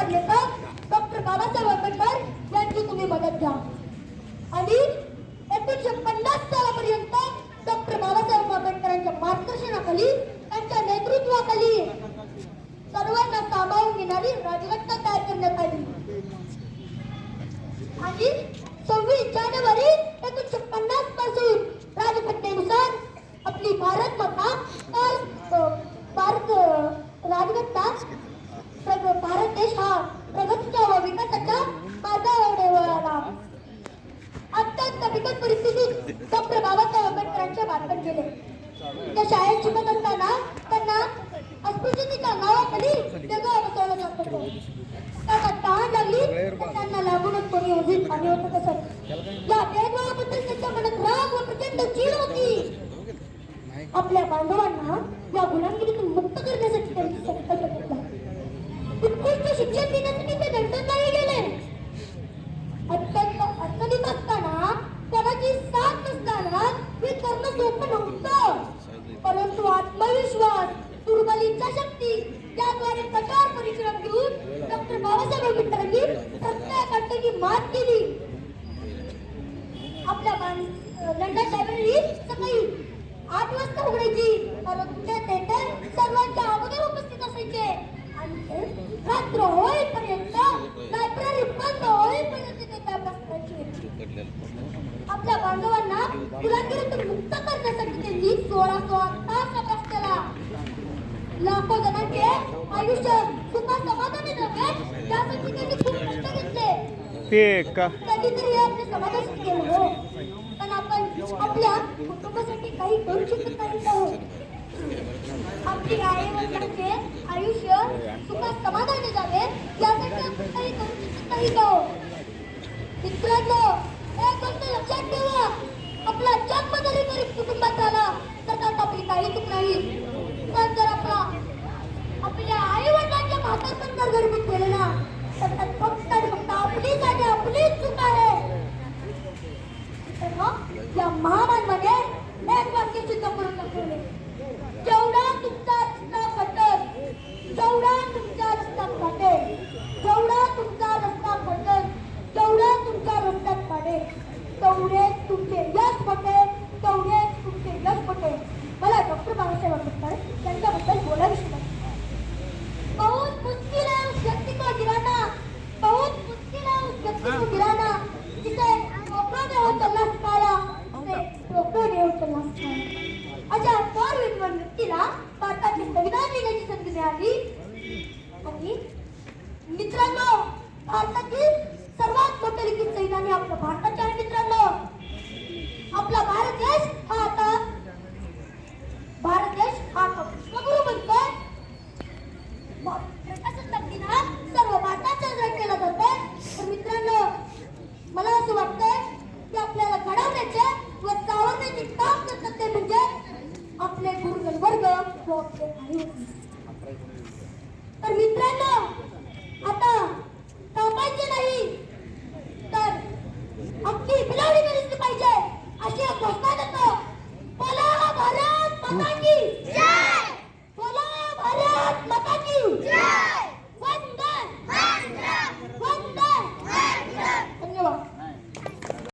हुशार लेखक डॉक्टर बाबासाहेब आंबेडकर यांची तुम्ही मदत घ्या आणि 1950 सालापर्यंत डॉक्टर बाबासाहेब आंबेडकरांच्या मार्गदर्शनाखाली त्यांच्या नेतृत्वाखाली सर्वांना सामावून घेणारी राजघटना तयार करण्यात आली आणि 26 जानेवारी 1950 पासून राजघटनेनुसार आपली भारत माता भारत राजघटना भारत देश हा प्रगतीच्या व विकासाच्या मार्गावर वळाला. अत्यंत बिकट परिस्थितीत डॉक्टर बाबासाहेब आंबेडकरांचे बालपण गेले. त्या शाळेत शिकत असताना त्यांना अस्पृश्यतेच्या नावाखाली जगा बसवलं जात होतं. त्यांना तहान लागली तर त्यांना लागूनच कोणी उजीत पाणी होतं तसं या भेदभावाबद्दल त्यांच्या मनात राग व प्रचंड चीड होती. आपल्या बांधवांना या गुलामगिरीतून मुक्त करण्यासाठी त्यांनी संकल्प घेतला. उत्कृष्ट शिक्षण देण्यासाठी ते लंडनलाही गेले. अत्यंत अडचणीत असताना कोणाची साथ नसताना हे करणं सोपं नव्हतं. परंतु आत्मविश्वास, दुर्बल इच्छाशक्ती याद्वारे कठोर परिश्रम घेऊन डॉक्टर बाबासाहेब आंबेडकरांनी प्रत्येक अडचणी मात केली. आपल्या लंडन लायब्ररी सकाळी 8 वाजता उघडायची, परंतु ते थिएटर सर्वांच्या अगोदर उपस्थित असायचे आणि रात्र होईपर्यंत लायब्ररी बंद होईपर्यंत ते त्या बसवायचे. आपल्या बांधवांना गुलामगिरीतून मुक्त करण्यासाठी त्यांनी 16 तास अभ्यास केला. लाखो जणांचे आयुष्य सुखात समाधानी जगावे यासाठी त्यांनी खूप कष्ट घेतले. कधीतरी आपले समाजासाठी केलं हो, पण आपण आपल्या कुटुंबासाठी काही करू शकत नाही आहोत. आपली आई वडिलांचे आयुष्य सुखात समाधानी जावे यासाठी आपण काही करू शकत नाही आहो. मित्रांनो, एक गोष्ट लक्षात ठेवा, आपला जन्म जरी गरीब कुटुंबात झाला तर त्यात आपली काही चूक नाही. पण जर आपल्या आई वडिलांच्या म्हातारपण जर गरिबीत गेले ना तर त्यात फक्त आणि फक्त आपलीच आणि आपलीच चूक आहे. या महामानवाने एक वाक्य सिद्ध करून दाखवले, जेवढा तुमचा रस्ता कटेल, जेवढा तुमचा रस्ता कटेल, जेवढा तुमचा रस्ता कटेल, जेवढा तुमच्या रस्त्यात पडेल तेवढेच तुमचे यश पटेल, तेवढेच तुमचे यश पटेल. मला डॉक्टर बाबासाहेब आंबेडकर यांच्याबद्दल बोलाविषयी वाटतं. बहुत मुश्किल है उस व्यक्ति को गिराना, बहुत मुश्किल है उस व्यक्ति को गिराना जिसे डॉक्टरों ने वो चलना सिखाया, उसे डॉक्टरों ने वो चलना सिखाया. अशा थोर विद्वान व्यक्तीला भारताचे संविधान लिहिण्याची संधी मिळाली. आणि मित्रांनो, भारतातील सर्वात मोठे लिखित संविधान हे आपलं भारताचे आहे. मित्रांनो, आपला भारत देश हा आता विश्वगुरु बनतोय. प्रजासत्ताक दिन हा सर्व भारतात साजरा केला जातोय. तर मित्रांनो, मला असं वाटतंय की आपल्याला घडवण्याचे व सावरण्याचे काम करतात ते म्हणजे आपले गुरुजन वर्ग व आपले आई. तर मित्रांनो, आता थांबायचे नाही तर अगदी बिलावडी दिसली पाहिजे अशी घोषणा देतो. बोला भारत माता की